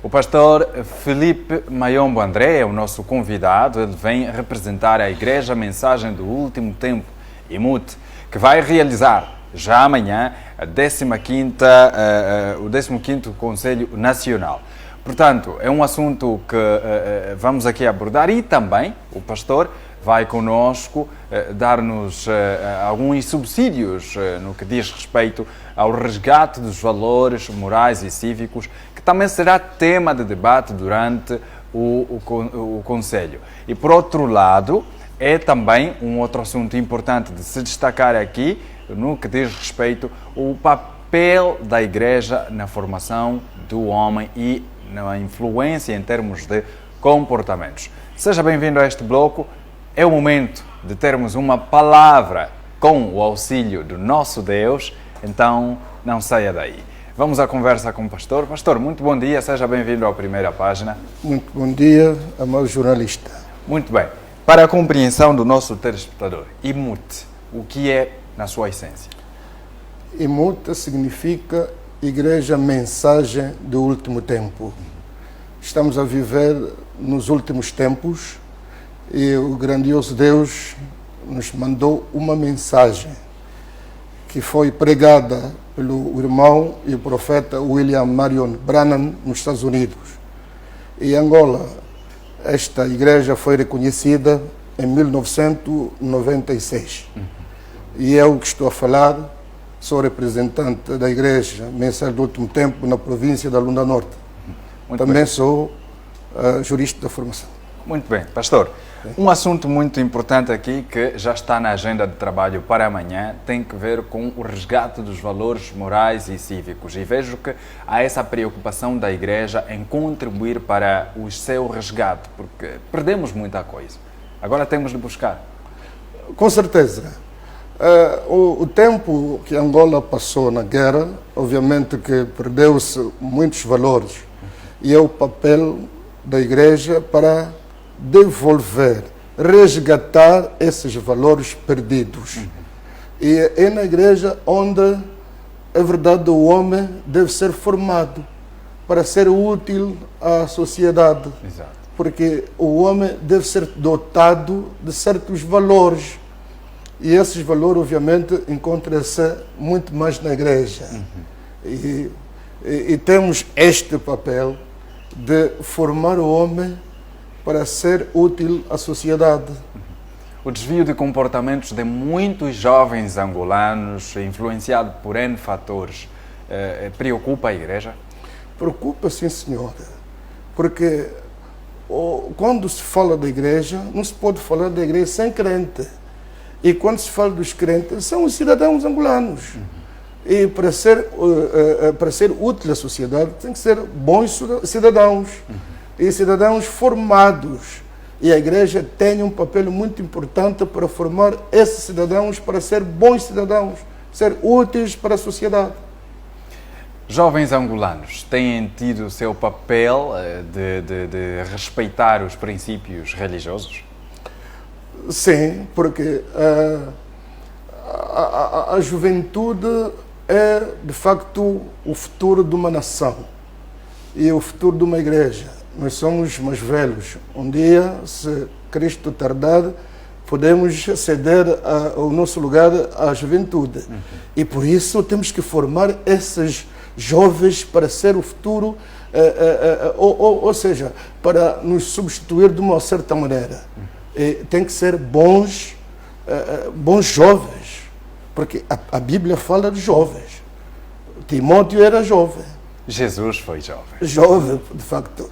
O pastor Felipe Mayombo André é o nosso convidado. Ele vem representar a Igreja Mensagem do Último Tempo, IMUT, que vai realizar já amanhã o 15º Conselho Nacional. Portanto, é um assunto que vamos aqui abordar e também o pastor vai conosco dar-nos alguns subsídios no que diz respeito ao resgate dos valores morais e cívicos, que também será tema de debate durante o Conselho. E, por outro lado, é também um outro assunto importante de se destacar aqui, no que diz respeito ao papel da Igreja na formação do homem e na influência em termos de comportamentos. Seja bem-vindo a este bloco. É o momento de termos uma palavra com o auxílio do nosso Deus, então não saia daí. Vamos à conversa com o pastor. Pastor, muito bom dia, seja bem-vindo à Primeira Página. Muito bom dia, amado jornalista. Muito bem. Para a compreensão do nosso telespectador, IMUT, o que é na sua essência? IMUT significa Igreja Mensagem do Último Tempo. Estamos a viver nos últimos tempos e o grandioso Deus nos mandou uma mensagem que foi pregada pelo irmão e profeta William Marion Branham nos Estados Unidos. Em Angola, esta igreja foi reconhecida em 1996. E eu que estou a falar, sou representante da Igreja Mensagem do Último Tempo na província da Lunda Norte. Também sou jurista da formação. Muito bem, pastor. Um assunto muito importante aqui que já está na agenda de trabalho para amanhã tem que ver com o resgate dos valores morais e cívicos. E vejo que há essa preocupação da Igreja em contribuir para o seu resgate, porque perdemos muita coisa. Agora temos de buscar. Com certeza. O tempo que Angola passou na guerra, obviamente que perdeu-se muitos valores. E é o papel da Igreja para devolver, resgatar esses valores perdidos. E é na Igreja onde, é verdade, o homem deve ser formado para ser útil à sociedade. Exato. Porque o homem deve ser dotado de certos valores. E esses valores, obviamente, encontram-se muito mais na Igreja. E temos este papel de formar o homem para ser útil à sociedade. O desvio de comportamentos de muitos jovens angolanos, influenciado por N fatores, preocupa a Igreja? Preocupa, sim, senhora. Porque quando se fala da Igreja, não se pode falar da Igreja sem crente. E quando se fala dos crentes, são os cidadãos angolanos. E para ser útil à sociedade, tem que ser bons cidadãos. E cidadãos formados. E a Igreja tem um papel muito importante para formar esses cidadãos para ser bons cidadãos, ser úteis para a sociedade. Jovens angolanos têm tido o seu papel de respeitar os princípios religiosos? Sim, porque a juventude é, de facto, o futuro de uma nação e o futuro de uma igreja. Nós somos mais velhos. Um dia, se Cristo tardar, podemos ceder o nosso lugar à juventude. E por isso temos que formar esses jovens para ser o futuro, ou seja, para nos substituir de uma certa maneira. Tem que ser bons jovens, porque a Bíblia fala de jovens. Timóteo era jovem. Jesus foi jovem. Jovem, de facto.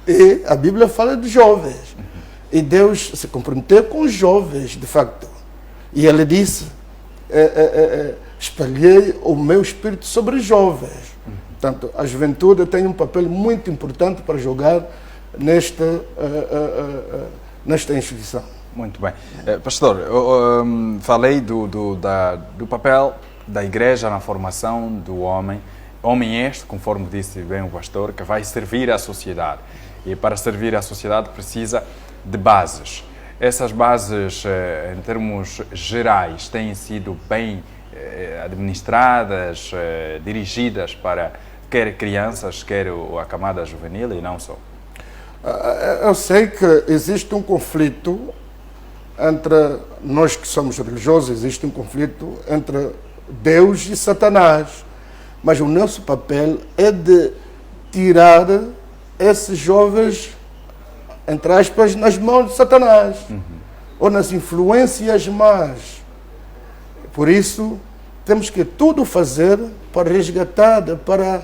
E a Bíblia fala de jovens. E Deus se comprometeu com os jovens, de facto. E Ele disse, espalhei o meu espírito sobre os jovens. Portanto, a juventude tem um papel muito importante para jogar nesta instituição. Muito bem. Pastor, falei do papel da Igreja na formação do homem. Homem este, conforme disse bem o pastor, que vai servir à sociedade. E para servir à sociedade precisa de bases. Essas bases, em termos gerais, têm sido bem administradas, dirigidas para quer crianças, quer a camada juvenil e não só? Eu sei que existe um conflito entre nós que somos religiosos, existe um conflito entre Deus e Satanás. Mas o nosso papel é de tirar esses jovens, entre aspas, nas mãos de Satanás, ou nas influências más. Por isso, temos que tudo fazer para resgatar, para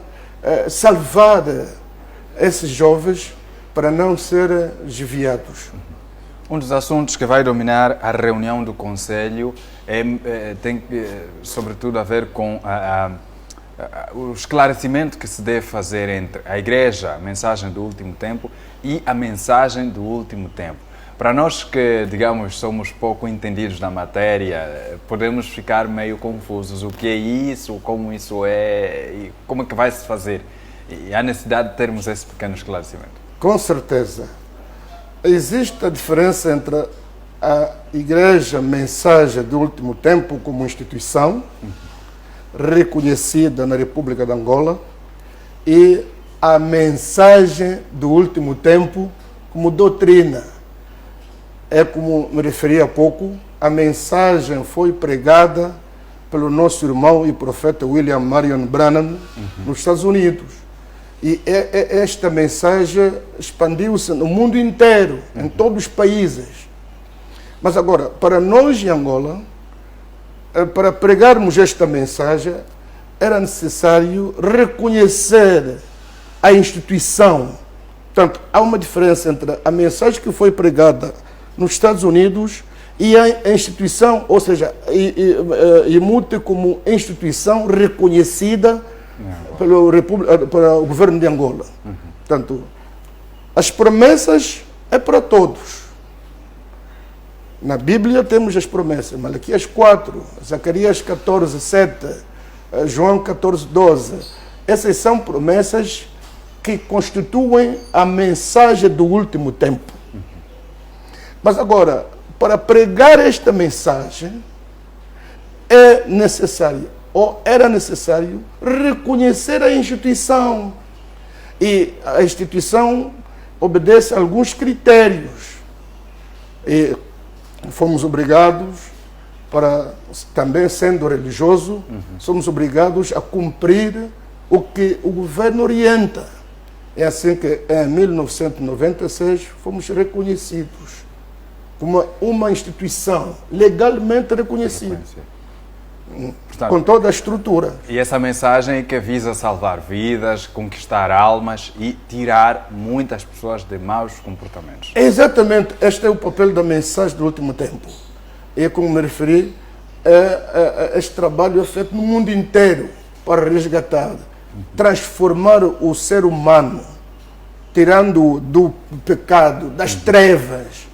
salvar esses jovens, para não serem desviados. Um dos assuntos que vai dominar a reunião do Conselho tem, sobretudo, a ver com o esclarecimento que se deve fazer entre a Igreja, a mensagem do último tempo, e a mensagem do último tempo. Para nós que, digamos, somos pouco entendidos na matéria, podemos ficar meio confusos. O que é isso, como isso é, e como é que vai se fazer? E há necessidade de termos esse pequeno esclarecimento. Com certeza. Existe a diferença entre a Igreja Mensagem do Último Tempo como instituição reconhecida na República de Angola e a Mensagem do Último Tempo como doutrina. É como me referi há pouco, a mensagem foi pregada pelo nosso irmão e profeta William Marion Branham nos Estados Unidos. E esta mensagem expandiu-se no mundo inteiro, em todos os países. Mas agora, para nós em Angola, para pregarmos esta mensagem, era necessário reconhecer a instituição. Portanto, há uma diferença entre a mensagem que foi pregada nos Estados Unidos e a instituição, ou seja, IMUTE como instituição reconhecida pelo governo de Angola. Portanto, as promessas é para todos. Na Bíblia temos as promessas, Malaquias 4, Zacarias 14, 7, João 14, 12. Essas são promessas que constituem a mensagem do último tempo. Mas agora, para pregar esta mensagem, é necessário, ou era necessário, reconhecer a instituição. E a instituição obedece a alguns critérios. E fomos obrigados, para também sendo religioso, somos obrigados a cumprir o que o governo orienta. É assim que em 1996 fomos reconhecidos como uma instituição legalmente reconhecida, portanto, com toda a estrutura. E essa mensagem que visa salvar vidas, conquistar almas e tirar muitas pessoas de maus comportamentos. Exatamente, este é o papel da mensagem do último tempo. E como me referi, este trabalho é feito no mundo inteiro para resgatar, transformar o ser humano, tirando do pecado, das trevas.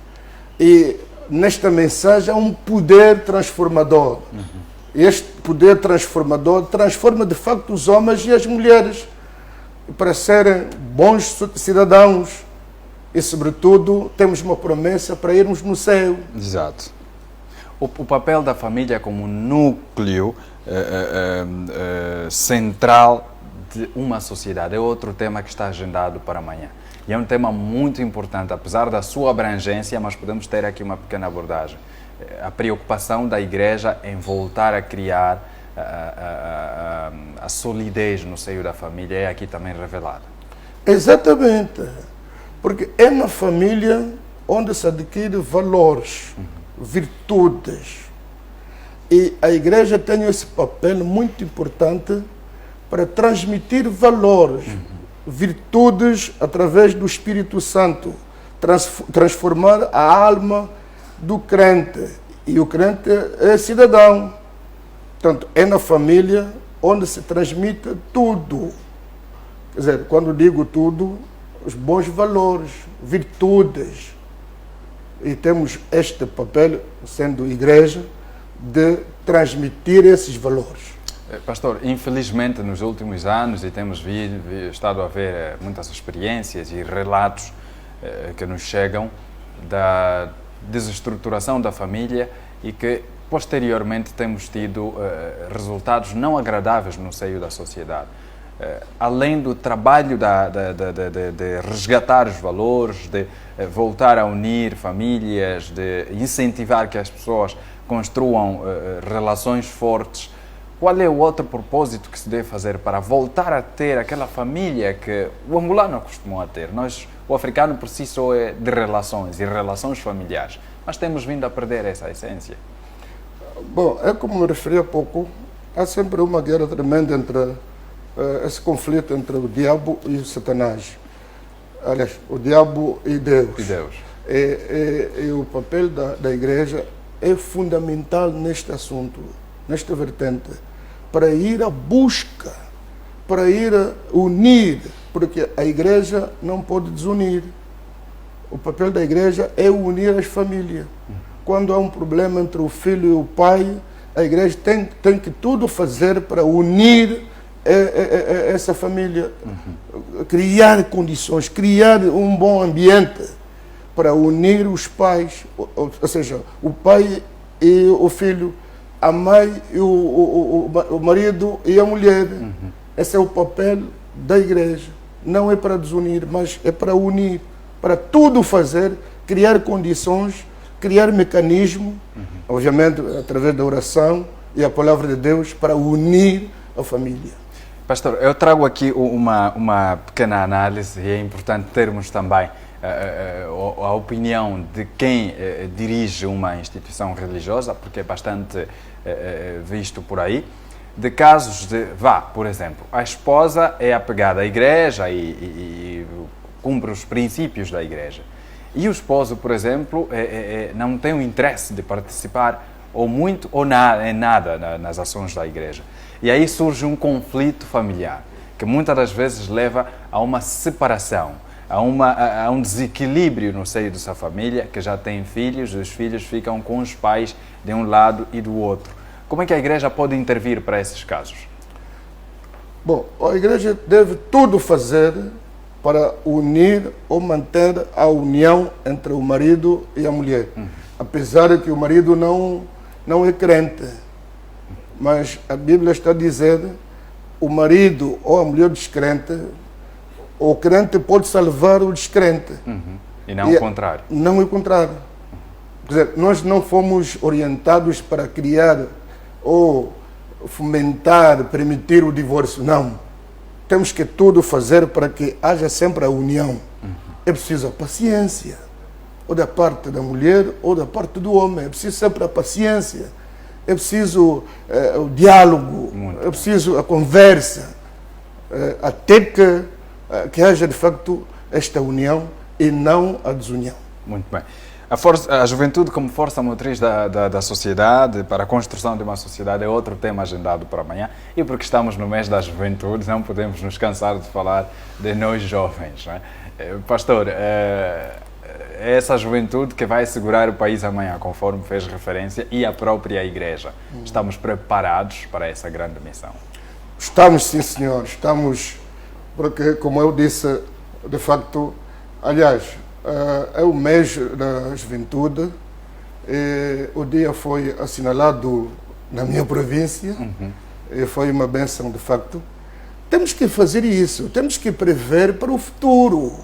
E nesta mensagem há um poder transformador. Este poder transformador transforma de facto os homens e as mulheres para serem bons cidadãos. E, sobretudo, temos uma promessa para irmos no céu. Exato. O papel da família como núcleo central de uma sociedade é outro tema que está agendado para amanhã. E é um tema muito importante, apesar da sua abrangência, mas podemos ter aqui uma pequena abordagem. A preocupação da Igreja em voltar a criar a solidez no seio da família é aqui também revelada. Exatamente, porque é na família onde se adquire valores, virtudes. E a Igreja tem esse papel muito importante para transmitir valores, virtudes através do Espírito Santo, transformar a alma do crente. E o crente é cidadão. Portanto, é na família onde se transmite tudo. Quer dizer, quando digo tudo, os bons valores, virtudes. E temos este papel, sendo igreja, de transmitir esses valores. Pastor, infelizmente nos últimos anos, e temos estado a ver muitas experiências e relatos que nos chegam da desestruturação da família e que posteriormente temos tido resultados não agradáveis no seio da sociedade. além do trabalho de resgatar os valores, de voltar a unir famílias, de incentivar que as pessoas construam relações fortes, qual é o outro propósito que se deve fazer para voltar a ter aquela família que o angolano acostumou a ter? O africano por si só é de relações e relações familiares, mas temos vindo a perder essa essência. Bom, é como me referi há pouco, há sempre uma guerra tremenda entre esse conflito entre o diabo e o Satanás. Aliás, o diabo e Deus. E o papel da igreja é fundamental neste assunto, nesta vertente, para ir à busca, para ir a unir, porque a igreja não pode desunir. O papel da igreja é unir as famílias. Quando há um problema entre o filho e o pai, a igreja tem que tudo fazer para unir essa família, criar condições, criar um bom ambiente para unir os pais, ou seja, o pai e o filho, a mãe e o marido e a mulher. Esse é o papel da igreja. Não é para desunir, mas é para unir, para tudo fazer, criar condições, criar mecanismo, obviamente através da oração e a palavra de Deus, para unir a família. Pastor, eu trago aqui uma pequena análise e é importante termos também a opinião de quem dirige uma instituição religiosa, porque é bastante visto por aí, de casos de, por exemplo, a esposa é apegada à igreja e cumpre os princípios da igreja. E o esposo, por exemplo, não tem o interesse de participar ou muito ou em nada nas ações da igreja. E aí surge um conflito familiar, que muitas das vezes leva a uma separação, a um desequilíbrio no seio dessa família, que já tem filhos, os filhos ficam com os pais de um lado e do outro. Como é que a igreja pode intervir para esses casos? Bom, a igreja deve tudo fazer para unir ou manter a união entre o marido e a mulher. Apesar de que o marido não é crente. Mas a Bíblia está dizendo, o marido ou a mulher descrente, o crente pode salvar o descrente. E não o contrário. Não o contrário. Quer dizer, nós não fomos orientados para criar ou fomentar, permitir o divórcio. Não. Temos que tudo fazer para que haja sempre a união. É preciso a paciência, ou da parte da mulher ou da parte do homem. É preciso sempre a paciência. É preciso o diálogo, é preciso a conversa, até que haja de facto esta união e não a desunião. Muito bem. A juventude como força motriz da sociedade, para a construção de uma sociedade, é outro tema agendado para amanhã. E porque estamos no mês da juventude, não podemos nos cansar de falar de nós jovens. Não é? Pastor, é essa juventude que vai segurar o país amanhã, conforme fez referência, e a própria igreja. Estamos preparados para essa grande missão? Estamos, sim, senhor. Estamos, porque, como eu disse, de facto, aliás, é o mês da juventude. O dia foi assinalado na minha província. E foi uma bênção, de facto. Temos que fazer isso, temos que prever para o futuro.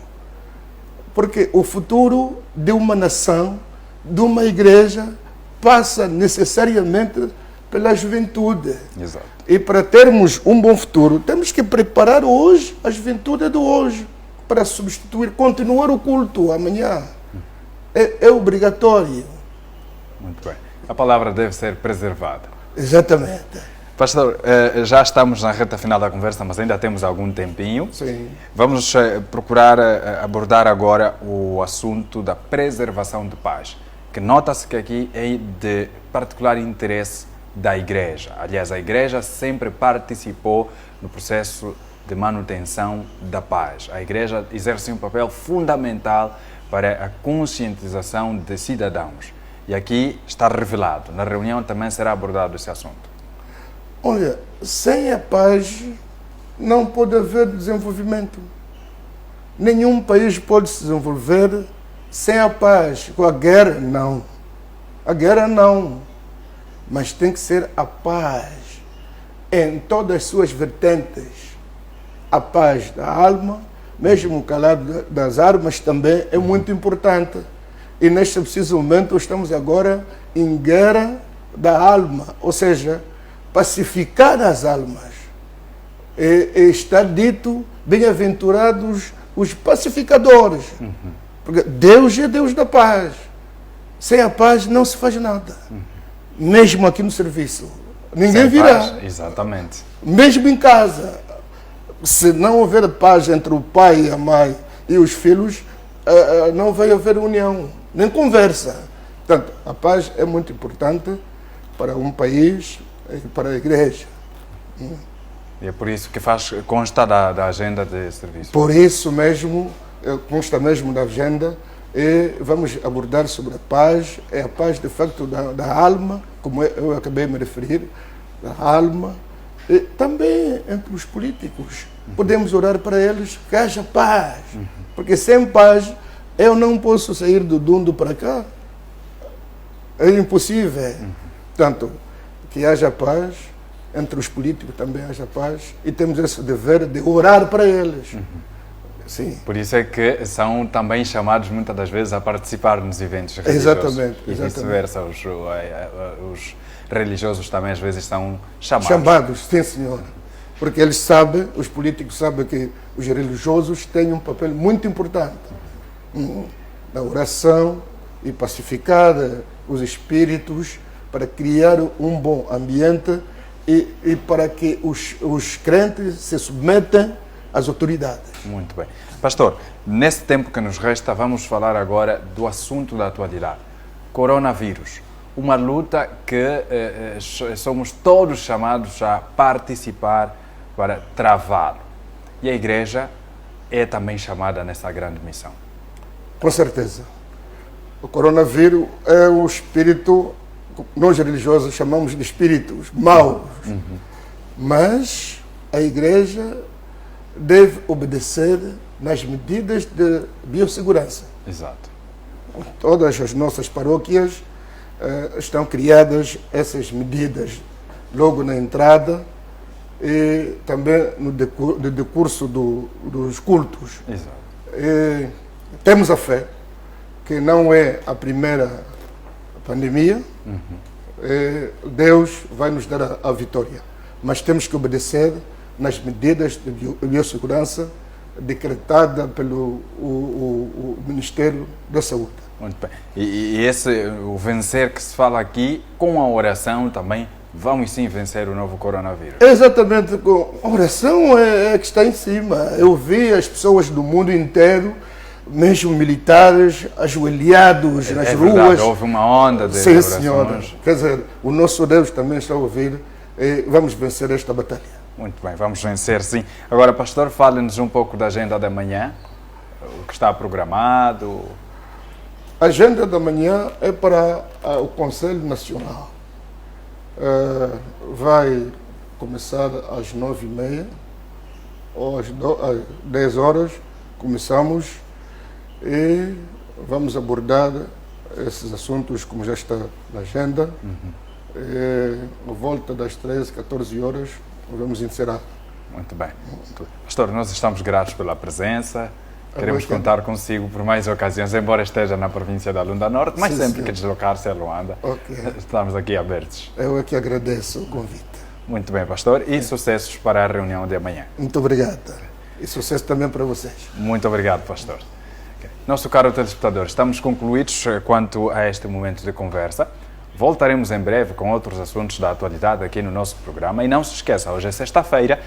Porque o futuro de uma nação, de uma igreja, passa necessariamente pela juventude. Exato. E para termos um bom futuro, temos que preparar hoje a juventude de hoje, para substituir, continuar o culto amanhã. É obrigatório. Muito bem. A palavra deve ser preservada. Exatamente. Pastor, já estamos na reta final da conversa, mas ainda temos algum tempinho. Sim. Vamos procurar abordar agora o assunto da preservação de paz, que nota-se que aqui é de particular interesse da Igreja. Aliás, a Igreja sempre participou no processo de manutenção da paz. A Igreja exerce um papel fundamental para a conscientização de cidadãos. E aqui está revelado. Na reunião também será abordado esse assunto. Olha, sem a paz não pode haver desenvolvimento. Nenhum país pode se desenvolver sem a paz. Com a guerra, não. A guerra, não. Mas tem que ser a paz em todas as suas vertentes. a paz da alma, mesmo o calado das armas também é muito importante. E neste preciso momento estamos agora em guerra da alma, ou seja, pacificar as almas. E está dito, bem-aventurados os pacificadores. Porque Deus é Deus da paz. Sem a paz não se faz nada. Mesmo aqui no serviço. Ninguém virá. Exatamente. Mesmo em casa. Se não houver paz entre o pai e a mãe e os filhos, não vai haver união, nem conversa. Portanto, a paz é muito importante para um país e para a igreja. E é por isso que consta da agenda de serviço. Por isso mesmo, consta mesmo da agenda, e vamos abordar sobre a paz. É a paz, de facto, da alma, como eu acabei de me referir, da alma, e também entre os políticos. Podemos orar para eles que haja paz, porque sem paz eu não posso sair do Dundo para cá. É impossível. Portanto, que haja paz, entre os políticos também haja paz, e temos esse dever de orar para eles. Sim. Por isso é que são também chamados muitas das vezes a participar nos eventos religiosos. Exatamente. E vice-versa, os religiosos também às vezes são chamados. Chamados, sim senhor. Porque eles sabem, os políticos sabem que os religiosos têm um papel muito importante na oração e pacificar os espíritos para criar um bom ambiente e para que os crentes se submetam às autoridades. Muito bem. Pastor, nesse tempo que nos resta, vamos falar agora do assunto da atualidade. Coronavírus. Uma luta que somos todos chamados a participar para travá-lo. E a Igreja é também chamada nessa grande missão. Com certeza. O coronavírus é o espírito, nós religiosos chamamos de espíritos maus. Mas a Igreja deve obedecer nas medidas de biossegurança. Exato. Todas as nossas paróquias estão criadas essas medidas logo na entrada e também no decurso dos cultos. Exato. Temos a fé que não é a primeira pandemia, Deus vai nos dar a vitória, mas temos que obedecer nas medidas de biossegurança decretada pelo o Ministério da Saúde. Muito bem. E o vencer que se fala aqui, com a oração também, vamos sim vencer o novo coronavírus. Exatamente, a oração é que está em cima. Eu vi as pessoas do mundo inteiro, mesmo militares, ajoelhados nas ruas. Verdade, houve uma onda de Sim, orações. senhora. Quer dizer, o nosso Deus também está a ouvir e vamos vencer esta batalha. Muito bem, vamos vencer sim. Agora, pastor, fale-nos um pouco da agenda da manhã, o que está programado. A agenda da manhã é para o Conselho Nacional. Vai começar às 9h30, ou às 10 horas, começamos e vamos abordar esses assuntos como já está na agenda. A volta das 13, 14 horas, vamos encerrar. Muito bem. Pastor, nós estamos gratos pela presença. Queremos contar consigo por mais ocasiões, embora esteja na província da Lunda Norte, mas sempre que deslocar-se a Luanda, estamos aqui abertos. Eu é que agradeço o convite. Muito bem, pastor, e sucessos para a reunião de amanhã. Muito obrigado. E sucesso também para vocês. Muito obrigado, pastor. Nosso caro telespectador, estamos concluídos quanto a este momento de conversa. Voltaremos em breve com outros assuntos da atualidade aqui no nosso programa. E não se esqueça, hoje é sexta-feira.